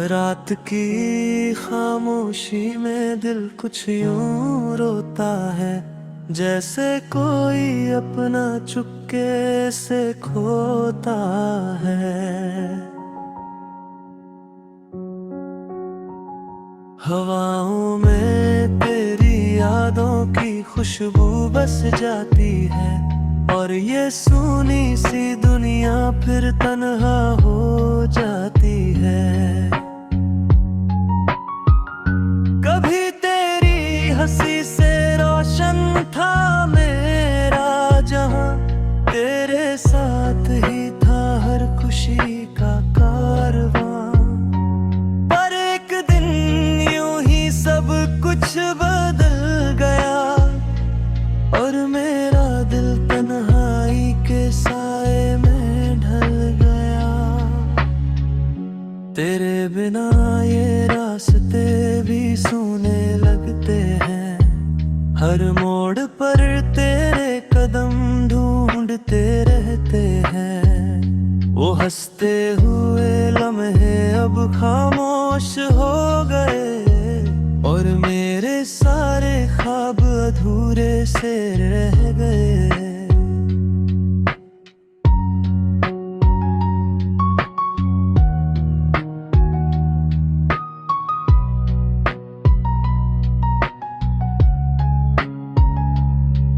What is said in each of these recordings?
रात की खामोशी में दिल कुछ यूं रोता है, जैसे कोई अपना चुपके से खोता है। हवाओं में तेरी यादों की खुशबू बस जाती है, और ये सूनी सी दुनिया फिर तन्हा हो जाती है। कभी तेरी हंसी से रोशन था मेरा जहां, तेरे साथ ही था हर खुशी का कारवां। पर एक दिन यूं ही सब कुछ बदल गया, और मेरा दिल तन्हाई के साए में ढल गया। तेरे बिना ये रास्ते भी सूने लगते हैं, हर मोड़ पर तेरे कदम ढूंढते रहते हैं। वो हंसते हुए लम्हे अब खामोश हो गए, और मेरे सारे ख्वाब अधूरे से रह गए।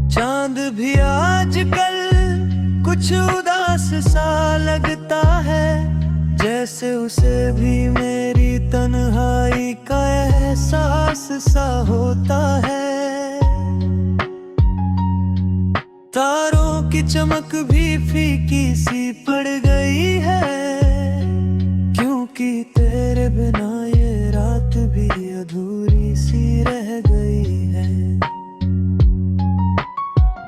चांद भी आजकल कुछ उदास सा लगता है, जैसे उसे भी मेरी तन्हाई का एहसास सा होता है। तारों की चमक भी फीकी सी पड़ गई है, क्योंकि तेरे बिना ये रात भी अधूरी सी रह गई है।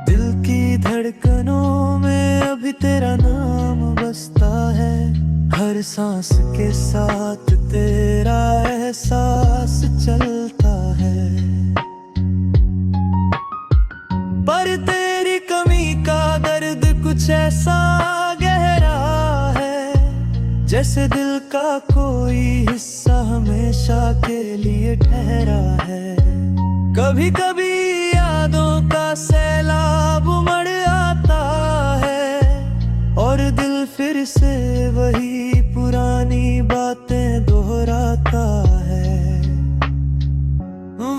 दिल की धड़कनों में अभी तेरा नाम बसता है, हर सांस के साथ तेरा एहसास चलता है। पर तेरी कमी का दर्द कुछ ऐसा गहरा है, जैसे दिल का कोई हिस्सा हमेशा के लिए ठहरा है। कभी कभी यादों का सैलाब उमड़ आता है, और दिल फिर से वही पुरानी बातें दोहराता है।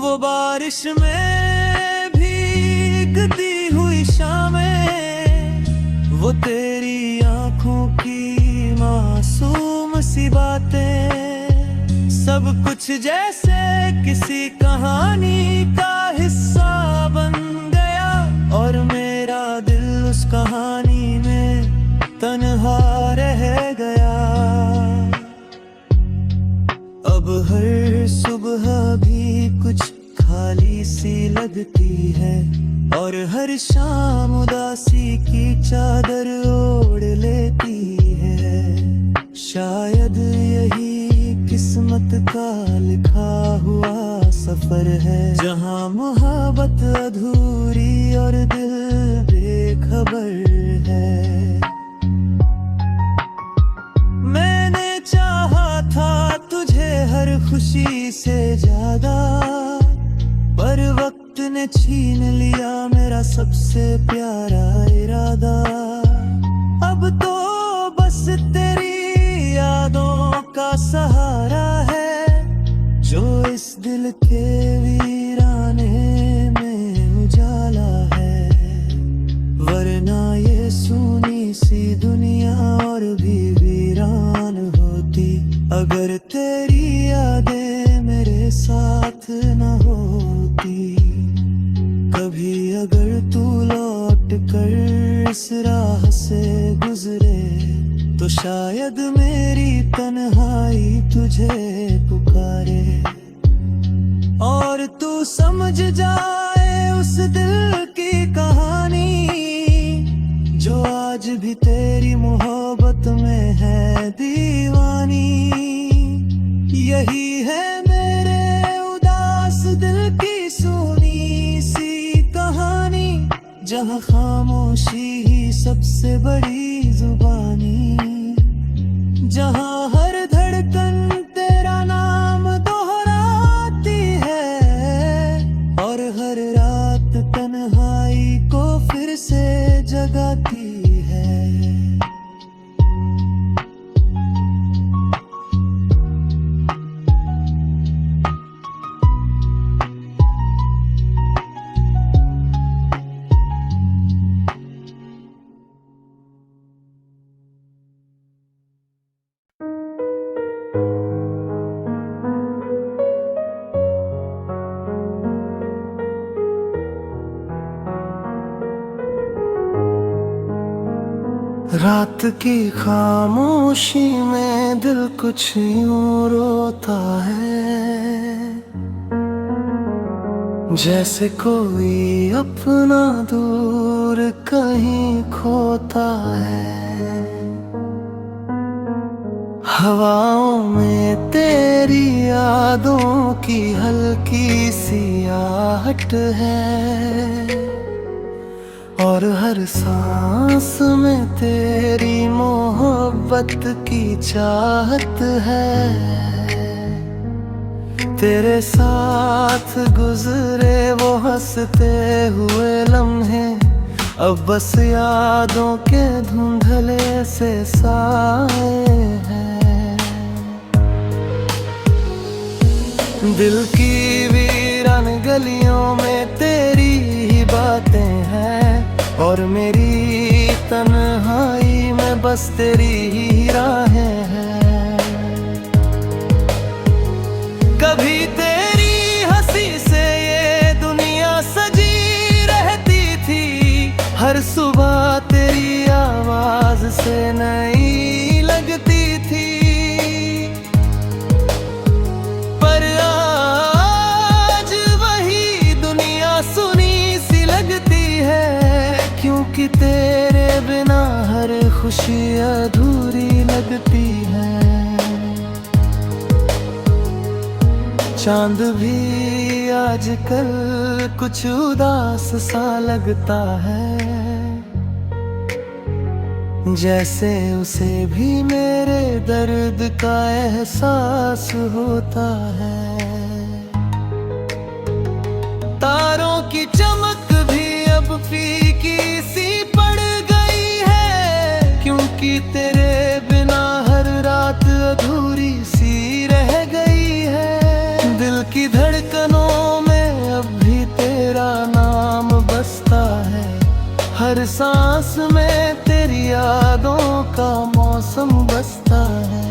वो बारिश में भीगती हुई शामें, वो तेरी आंखों की मासूम सी बातें, सब कुछ जैसे किसी कहानी का हिस्सा बन गया, और मेरा दिल उस कहानी में तन्हा रह गया। अब हर सुबह भी कुछ खाली सी लगती है, और हर शाम उदासी की चादर ओढ़ लेती है। शायद यही किस्मत का लिखा हुआ सफर है, जहां मोहब्बत अधूरी और दिल बेखबर है। मैंने चाहा था तुझे हर खुशी से ज्यादा, पर वक्त ने छीन लिया मेरा सबसे प्यारा इरादा। अब तो बस तेरी यादों का सहारा है, जो इस दिल के वीराने में उजाला है। वरना ये सूनी सी दुनिया और भी वीरान होती, अगर तेरी यादें मेरे साथ न होती। कभी अगर तू लौट कर इस राह से गुजरे, तो शायद मेरी तन्हाई तुझे पुकारे, और तू समझ जाए उस दिल की कहानी, जो आज भी तेरी मोहब्बत में है दीवानी। यही है मेरे उदास दिल की सूनी सी कहानी, जहाँ खामोशी ही सबसे बड़ी जुबानी, जहाँ हर धड़कन तेरा रात की खामोशी में दिल कुछ यूं रोता है, जैसे कोई अपना दूर कहीं खोता है। हवाओं में तेरी यादों की हल्की सी आहट है, और हर सांस में तेरी मोहब्बत की चाहत है। तेरे साथ गुजरे वो हंसते हुए लम्हे अब बस यादों के धुंधले से साए हैं। दिल की वीरान गलियों में तेरी ही बातें हैं, और मेरी तन्हाई में बस तेरी ही राहें हैं। कभी तेरी हंसी से ये दुनिया सजी रहती थी, हर सुबह तेरी आवाज से नई लगती थी। पर आज वही दुनिया सुनी सी लगती है, क्योंकि तेरे बिना हर खुशी अधूरी लगती है। चांद भी आजकल कुछ उदास सा लगता है, जैसे उसे भी मेरे दर्द का एहसास होता है। तारों की चमक भी अब फीकी सी पड़ गई है, क्योंकि तेरे बिना हर रात अधूरी सी रह गई है। दिल की धड़कनों में अब भी तेरा नाम बसता है, हर सांस में तेरी यादों का मौसम बसता है।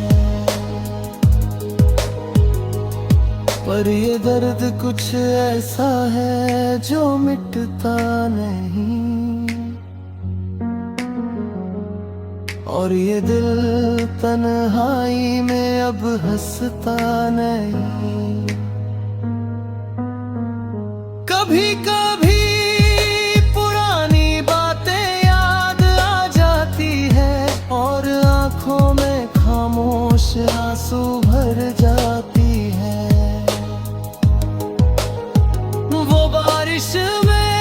पर ये दर्द कुछ ऐसा है जो मिटता नहीं, और ये दिल तन्हाई में अब हंसता नहीं। कभी कभी पुरानी बातें याद आ जाती है, और आंखों में खामोश आंसू भर जाती है। वो बारिश में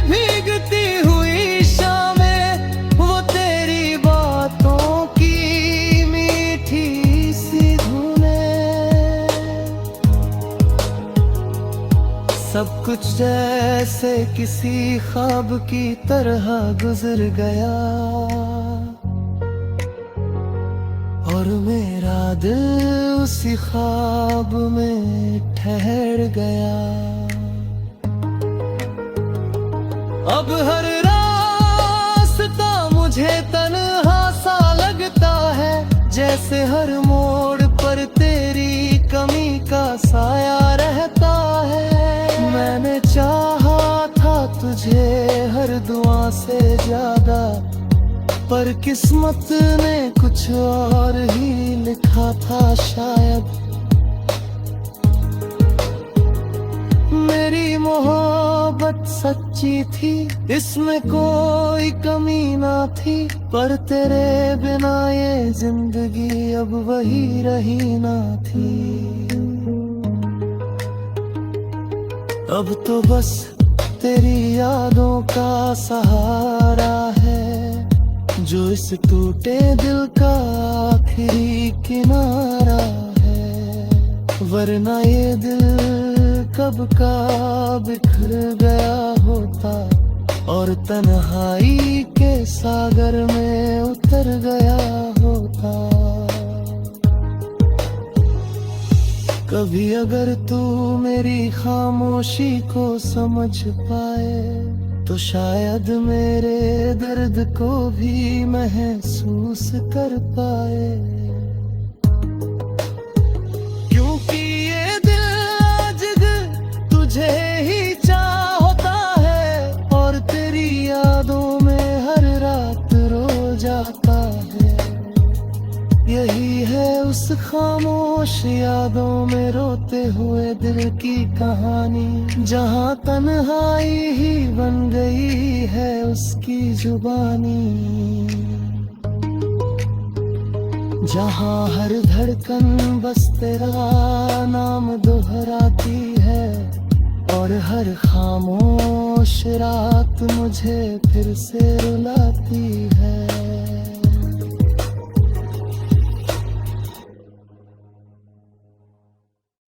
भीगती हुई शामें, वो तेरी बातों की मीठी सी धुनें, सब कुछ जैसे किसी ख्वाब की तरह गुजर गया, और मेरा दिल उसी ख्वाब में ठहर गया। अब हर रास्ता मुझे तन्हा सा लगता है, जैसे हर मोड़ पर तेरी कमी का साया रहता है। मैंने चाहा था तुझे हर दुआ से ज्यादा, पर किस्मत ने कुछ और ही लिखा था शायद। मेरी मोहब्बत सच्ची थी, इसमें कोई कमी ना थी, पर तेरे बिना ये जिंदगी अब वही रही ना थी। अब तो बस तेरी यादों का सहारा है, जो इस टूटे दिल का आखिरी किनारा है। वरना ये दिल कब का बिखर गया होता, और तन्हाई के सागर में उतर गया होता। कभी अगर तू मेरी खामोशी को समझ पाए, तो शायद मेरे दर्द को भी महसूस कर पाए। क्योंकि ये दिल आज तुझे ही चाहता है, और तेरी यादों में हर रात यादों में रोते हुए दिल की कहानी, जहाँ तन्हाई ही बन गई है उसकी जुबानी, जहाँ हर धड़कन बस तेरा नाम दोहराती है और हर खामोश रात मुझे फिर से रुलाती